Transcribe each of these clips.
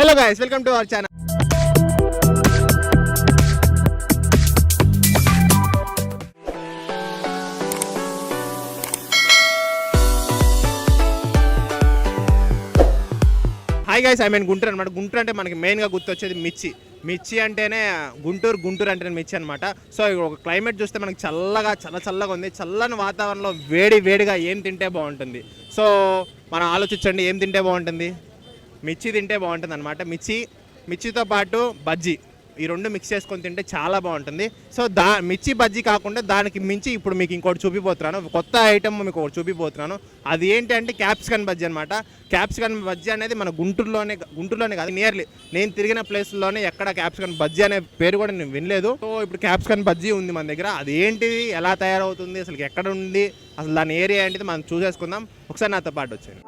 Hello guys, welcome to our channel. Hi guys, I mean Guntur అనమాట. గుంటూరు అంటే మనకి మెయిన్గా గుర్తొచ్చేది మిర్చి అంటేనే గుంటూరు అంటేనే మిర్చి అనమాట. సో ఒక క్లైమేట్ చూస్తే మనకి చల్లగా ఉంది. చల్లని వాతావరణంలో వేడిగా ఏం తింటే బాగుంటుంది? సో మనం ఆలోచించండి, ఏం తింటే బాగుంటుంది? మిర్చి తింటే బాగుంటుంది అనమాట. మిర్చితో పాటు బజ్జీ, ఈ రెండు మిక్స్ చేసుకొని తింటే చాలా బాగుంటుంది. సో మిర్చి బజ్జీ కాకుండా దానికి మించి ఇప్పుడు మీకు ఇంకోటి చూపిపోతున్నాను, కొత్త ఐటమ్ మీకు ఒకటి చూపిపోతున్నాను. అది ఏంటి అంటే క్యాప్సికన్ బజ్జీ అనమాట. క్యాప్సికన్ బజ్జీ అనేది మన గుంటూరులోనే కాదు, నియర్లీ నేను తిరిగిన ప్లేస్లోనే ఎక్కడ క్యాప్సికన్ బజ్జీ అనే పేరు కూడా నేను వినలేదు. సో ఇప్పుడు క్యాప్సికన్ బజ్జీ ఉంది మన దగ్గర. అది ఏంటిది, ఎలా తయారవుతుంది, అసలు ఎక్కడ ఉంది, అసలు దాని ఏరియా ఏంటిది మనం చూసేసుకుందాం. ఒకసారి నాతో పాటు వచ్చాను.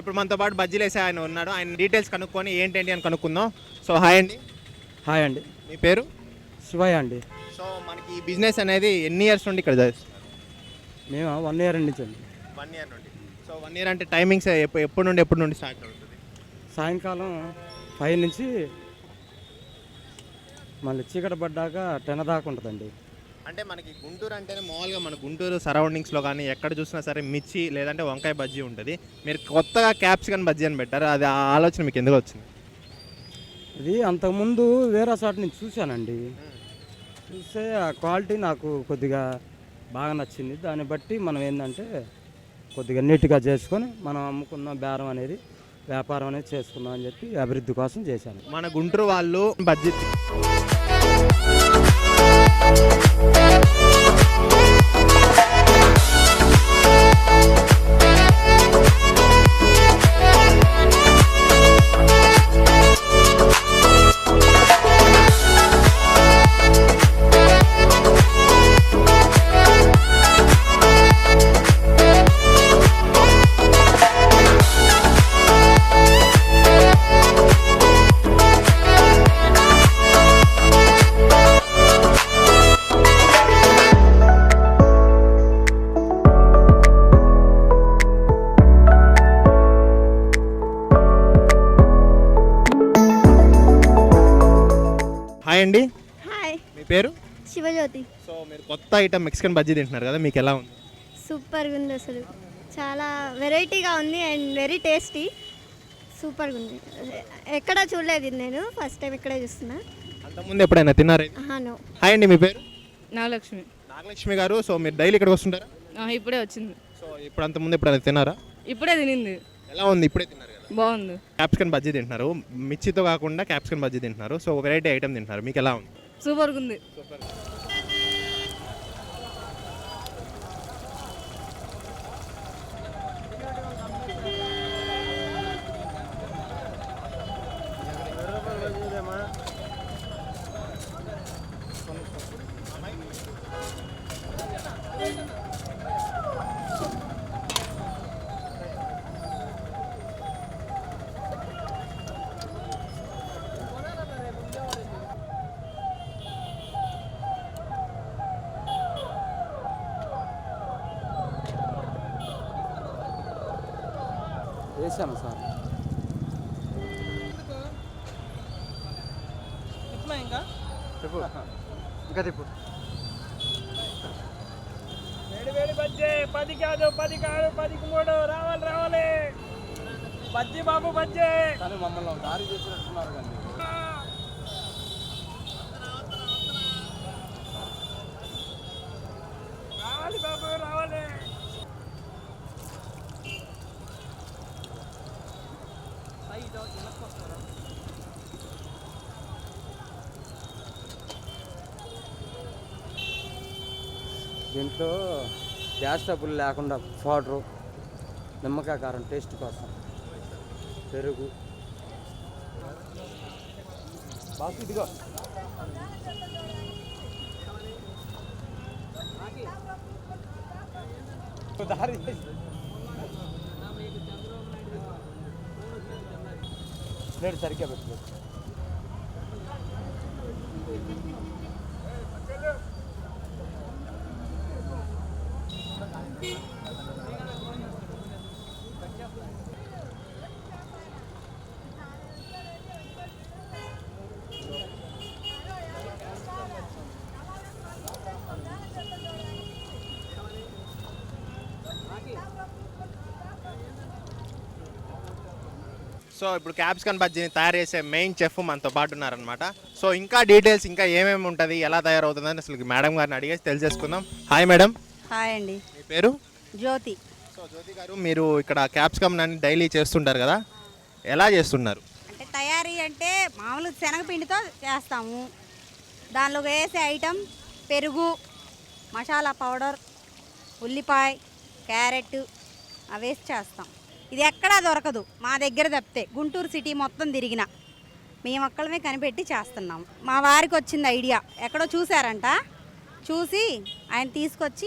ఇప్పుడు మనతో పాటు బజ్జీలు వేసే ఆయన ఉన్నాడు. ఆయన డీటెయిల్స్ కనుక్కొని ఏంటి అని కనుక్కుందాం. సో హాయ్ అండి. హాయ్ అండి. మీ పేరు? శివయ్య అండి. సో మనకి ఈ బిజినెస్ అనేది ఎన్ని ఇయర్స్ నుండి ఇక్కడ చేస్తున్నారు? మేము 1 year నుంచి అండి. 1 year నుండి. సో 1 year అంటే టైమింగ్స్ ఎప్పటి నుండి స్టార్ట్ అవుతుంది? సాయంకాలం 5 నుంచి మళ్ళీ చీకటి పడ్డాక 10 దాకా ఉంటుందండి. అంటే మనకి గుంటూరు అంటేనే మామూలుగా మన గుంటూరు సరౌండింగ్స్లో కానీ ఎక్కడ చూసినా సరే మిర్చి లేదంటే వంకాయ బజ్జీ ఉంటుంది. మీరు కొత్తగా క్యాప్సికన్ బజ్జీ అని పెట్టారు, అది ఆ ఆలోచన మీకు ఎందుకు వచ్చింది? ఇది అంతకుముందు వేరే చోట నుంచి చూశానండి. చూస్తే ఆ క్వాలిటీ నాకు కొద్దిగా బాగా నచ్చింది. దాన్ని బట్టి మనం ఏంటంటే కొద్దిగా నీట్గా చేసుకొని మనం అమ్ముకున్న బేరం అనేది వ్యాపారం అనేది చేసుకుందాం అని చెప్పి అభివృద్ధి కోసం చేశాను. మన గుంటూరు వాళ్ళు బజ్జీ హాయ్ అండి. హాయ్, మీ పేరు? శివజ్యోతి. సో మీరు కొత్త ఐటమ్ మెక్సికన్ బజ్జీ తింటున్నారు కదా, మీకు ఎలా ఉంది? సూపర్గా ఉంది, అసలు చాలా వెరైటీగా ఉంది అండ్ వెరీ టేస్టీ. సూపర్గా ఉంది, ఎక్కడా చూడలేదు ఇది, నేను ఫస్ట్ టైం ఇక్కడే చూస్తున్నా. అంతకుముందు ఎప్పుడైనా తిన్నారా? నో. హాయ్ అండి, మీ పేరు? నాగలక్ష్మి గారు. సో మీరు డైలీ ఇక్కడికి వస్తుంటారా? ఇప్పుడే వచ్చింది. సో ఇప్పుడు అంతకుముందు ఎప్పుడైనా తిన్నారా? ఇప్పుడే తినింది. ఎలా ఉంది? ఇప్పుడే తిన్నారు కదా. బాగుంది. క్యాప్సికన్ బజ్జీ తింటున్నారు, మిర్చితో కాకుండా క్యాప్సికన్ బజ్జీ తింటున్నారు. సో వెరైటీ ఐటమ్ తింటున్నారు, మీకు ఎలా ఉంది? సూపర్గా ఉంది. వేసాను సార్. ఇంకా తిప్పు. వేడి బజ్జీ 10 కాదు 10కి 3 రావాలి బజ్జీ బాబు బజ్జీ. కానీ మమ్మల్ని దారి చేసినట్టున్నారు కానీ రావాలి బాబు రావాలి. దీంట్లో గ్యాస్ ట్రబుల్ లేకుండా పౌడరు, నిమ్మకాయ కారం టేస్ట్ కోసం, పెరుగు. బాసు ఇదిగో దారి ప్లేట్ సరిగ్గా పెట్టుకోవచ్చు. సో ఇప్పుడు క్యాప్సికన్ బజ్జీని తయారు చేసే మెయిన్ చెఫ్ మనతో పాటు ఉన్నారనమాట. సో ఇంకా డీటెయిల్స్ ఇంకా ఏమేమి ఉంటుంది, ఎలా తయారవుతుందని అసలు మేడం గారిని అడిగేసి తెలిసేసుకుందాం. Hi madam. హాయ్ అండి. మీ పేరు? జ్యోతి. సో జ్యోతి గారు, మీరు ఇక్కడ క్యాప్సికమ్ అని డైలీ చేస్తుంటారు కదా, ఎలా చేస్తున్నారు? అంటే తయారీ అంటే మామూలు శనగపిండితో చేస్తాము. దానిలో వేసే ఐటమ్ పెరుగు, మసాలా పౌడర్, ఉల్లిపాయ, క్యారెట్ అవి వేసి చేస్తాం. ఇది ఎక్కడా దొరకదు మా దగ్గర తప్పితే. గుంటూరు సిటీ మొత్తం తిరిగిన మేము ఒక్కళ్ళమే కనిపెట్టి చేస్తున్నాం. మా వారికి వచ్చింది ఐడియా, ఎక్కడో చూసారంట, చూసి ఆయన తీసుకొచ్చి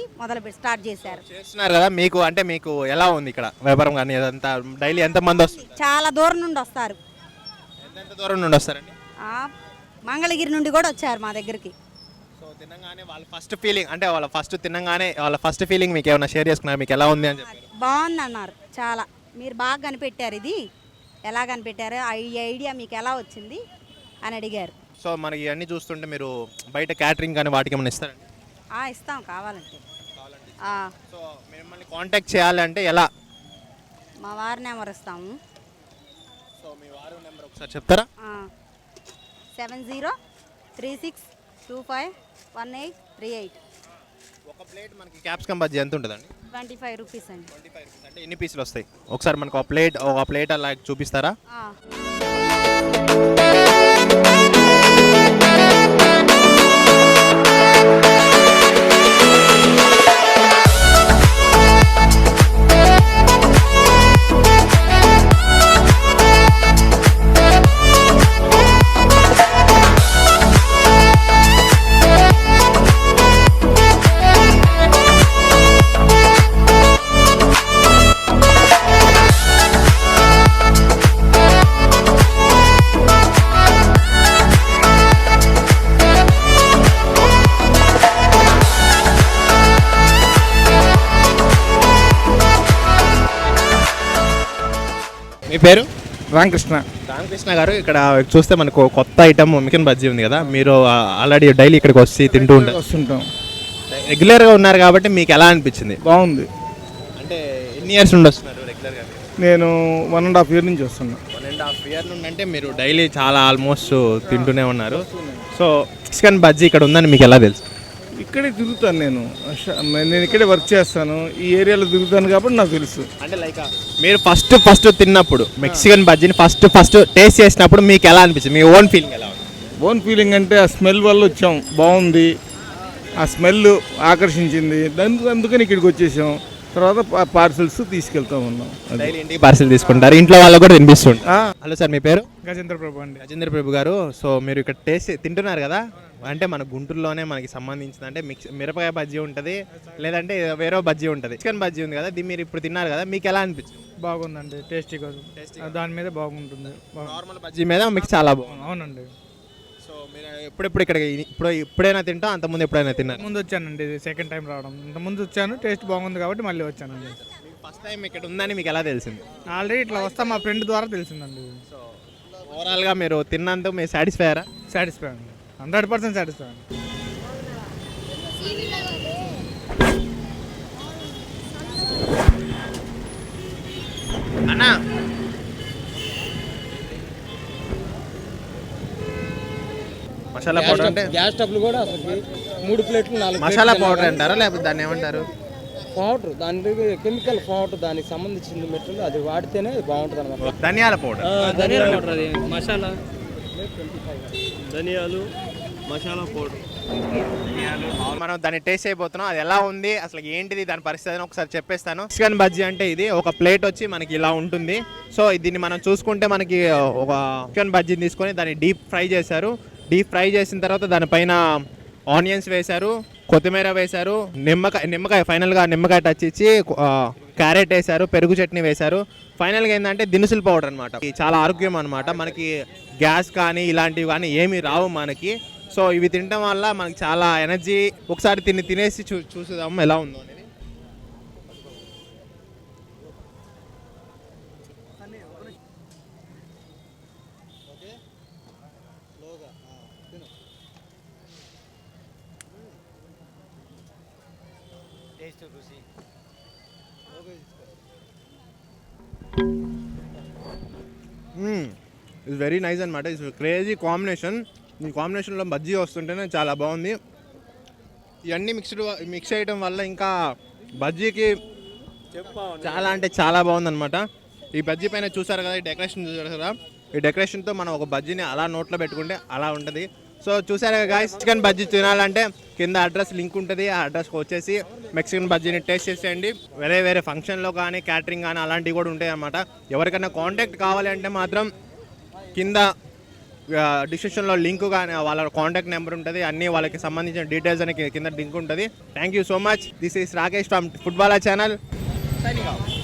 స్టార్ట్ చేశారు. చేస్తున్నారు కదా, మీకు అంటే మీకు ఎలా ఉంది ఇక్కడ వ్యాపారం కానీ అదంతా? డైలీ ఎంతమంది వస్తారు? చాలా దూరం నుండి వస్తారు. ఎంత దూరం నుండి వస్తారండి? మంగళగిరి నుండి కూడా వచ్చారు మా దగ్గరికి. సో తినగానే వాళ్ళ ఫస్ట్ ఫీలింగ్ అంటే వాళ్ళ ఫస్ట్ ఫీలింగ్ మీకు ఏమైనా షేర్ చేసుకున్నారు, మీకు ఎలా ఉంది అని చెప్పారు? బాగుంది అన్నారు. చాలా మీరు బాగా కనిపెట్టారు, ఇది ఎలా కనిపెట్టారు, ఈ ఐడియా మీకు ఎలా వచ్చింది అని అడిగారు. సో మనకి ఇవన్నీ చూస్తుంటే మీరు బయట క్యాటరింగ్ కానీ వాటికి ఏమైనా ఇస్తారండి? ఇస్తాం కావాలంటే. సో మిమ్మల్ని కాంటాక్ట్ చేయాలంటే ఎలా? మా వారి నెంబర్ ఇస్తాము. సో మీ వారి నెంబర్ ఒకసారి చెప్తారా? 7036251838. ఒక ప్లేట్ మనకి క్యాప్సికమ్ బజ్జీ ఎంత ఉంటుందండి? 25 రూపీస్ అండి. 25 అంటే ఎన్ని పీసులు వస్తాయి? ఒకసారి మనకు ఒక ప్లేట్ అలా చూపిస్తారా? మీ పేరు? రామకృష్ణ. రామకృష్ణ గారు, ఇక్కడ చూస్తే మనకు కొత్త ఐటమ్ చికెన్ బజ్జీ ఉంది కదా, మీరు ఆల్రెడీ డైలీ ఇక్కడికి వచ్చి తింటూ ఉంటారు, వస్తుంటాం, రెగ్యులర్గా ఉన్నారు కాబట్టి మీకు ఎలా అనిపించింది? బాగుంది. అంటే ఎన్ని ఇయర్స్ నుండి వస్తున్నారు రెగ్యులర్గా? నేను 1.5 year నుంచి వస్తున్నా. 1.5 year నుండి అంటే మీరు డైలీ చాలా ఆల్మోస్ట్ తింటూనే ఉన్నారు. సో చికెన్ బజ్జీ ఇక్కడ ఉందని మీకు ఎలా తెలుసు? ఇక్కడే తిరుగుతాను నేను ఇక్కడే వర్క్ చేస్తాను, ఈ ఏరియాలో తిరుగుతాను కాబట్టి నాకు తెలుసు. అంటే లైక్ మీరు ఫస్ట్ తిన్నప్పుడు మెక్సికన్ బజ్జీని ఫస్ట్ టేస్ట్ చేసినప్పుడు మీకు ఎలా అనిపించింది? మీ ఓన్ ఫీలింగ్ ఎలా ఉంది? ఓన్ ఫీలింగ్ అంటే ఆ స్మెల్ వల్ల వచ్చాం, బాగుంది, ఆ స్మెల్ ఆకర్షించింది, అందుకని ఇక్కడికి వచ్చేసాం. తర్వాత పార్సల్స్ తీసుకెళ్తా ఉన్నాం. డైలీ ఇంటికి పార్సల్ తీసుకుంటారు, ఇంట్లో వాళ్ళకు కూడా తినిపిస్తుంది. హలో సార్, మీ పేరు? గజేంద్ర ప్రభు అండి. గజేంద్ర ప్రభు గారు, సో మీరు ఇక్కడ టేస్ట్ తింటున్నారు కదా, అంటే మన గుంటూరులోనే మనకి సంబంధించిన అంటే మిరపకాయ బజ్జీ ఉంటుంది, లేదంటే వేరే బజ్జీ ఉంటుంది, చికెన్ బజ్జీ ఉంది కదా, దీన్ని మీరు ఇప్పుడు తిన్నారు కదా, మీకు ఎలా అనిపించింది? బాగుందండి, టేస్టీగా దాని మీద బాగుంటుంది. నార్మల్ బజ్జీ మీద మీకు చాలా బాగుంది. అవునండి. సో మీరు ఇప్పుడైనా తింటాం, అంతకుముందు ఎప్పుడైనా తిన్నారు? ముందు వచ్చానండి, ఇది సెకండ్ టైం రావడం. ఇంతకుముందు వచ్చాను, టేస్ట్ బాగుంది కాబట్టి మళ్ళీ వచ్చానండి. ఫస్ట్ టైం ఇక్కడ ఉందని మీకు ఎలా తెలిసింది? ఆల్రెడీ ఇట్లా వస్తా మా ఫ్రెండ్ ద్వారా తెలిసిందండి. సో ఓవరాల్గా మీరు తిన్నందుకు మీరు సాటిస్ఫై అయ్యారా? సాటిస్ఫై అండి, 100% సాటిస్ఫై అండి. అన్నా మసాలా పౌడర్ అంటే గ్యాస్ స్టవ్లు కూడా అసలు 3 ప్లేట్లు 4 మసాలా పౌడర్ అంటారా, లేకపోతే దాన్ని ఏమంటారు? పౌడర్, దాని కెమికల్ పౌడర్, దానికి సంబంధించిన మెటీరియల్ అది వాడితేనే బాగుంటుంది అనమాట. ధనియాల పౌడర్. ధనియాల పౌడర్, అది మసాలా, ధనియాలు, మసాలా పౌడర్. మనం దాన్ని టేస్ట్ అయిపోతున్నాం, అది ఎలా ఉంది అసలు ఏంటిది దాని పరిస్థితి అని ఒకసారి చెప్పేస్తాను. చికెన్ బజ్జీ అంటే ఇది ఒక ప్లేట్ వచ్చి మనకి ఇలా ఉంటుంది. సో దీన్ని మనం చూసుకుంటే మనకి ఒక చికెన్ బజ్జీని తీసుకొని దాన్ని డీప్ ఫ్రై చేశారు. డీప్ ఫ్రై చేసిన తర్వాత దానిపైన ఆనియన్స్ వేశారు, కొత్తిమీర వేశారు, నిమ్మకాయ ఫైనల్గా నిమ్మకాయ టచ్ ఇచ్చి క్యారెట్ వేశారు, పెరుగు చట్నీ వేశారు. ఫైనల్గా ఏంటంటే దినుసుల పౌడర్ అనమాట. ఇది చాలా ఆరోగ్యం అనమాట. మనకి గ్యాస్ కానీ ఇలాంటివి కానీ ఏమీ రావు మనకి. సో ఇవి తినడం వల్ల మనకి చాలా ఎనర్జీ. ఒకసారి తినేసి చూసుదాం ఎలా ఉందో అనేది. ఇట్స్ వెరీ నైస్ అనమాట. It's crazy combination. ఈ కాంబినేషన్లో బజ్జీ వస్తుంటేనే చాలా బాగుంది. ఇవన్నీ మిక్స్ చేయడం వల్ల ఇంకా బజ్జీకి చాలా అంటే చాలా బాగుందన్నమాట. ఈ బజ్జీ పైన చూసారు కదా, ఈ డెకరేషన్ చూసారు కదా, ఈ డెకరేషన్తో మనం ఒక బజ్జీని అలా నోట్లో పెట్టుకుంటే అలా ఉంటుంది. సో చూసారు కదా గాయ్స్, చికెన్ బజ్జీ తినాలంటే కింద అడ్రస్ లింక్ ఉంటుంది. ఆ అడ్రస్కి వచ్చేసి మెక్సికన్ బజ్జీని టేస్ట్ చేసేయండి. వేరే ఫంక్షన్లో కానీ క్యాటరింగ్ కానీ అలాంటివి కూడా ఉంటాయి అన్నమాట. ఎవరికైనా కాంటాక్ట్ కావాలి అంటే మాత్రం కింద డిస్క్రిప్షన్లో లింక్ కానీ వాళ్ళ కాంటాక్ట్ నెంబర్ ఉంటుంది. అన్నీ వాళ్ళకి సంబంధించిన డీటెయిల్స్ అని కింద లింక్ ఉంటుంది. Thank you so much. This is Rakesh from football channel. Signing off.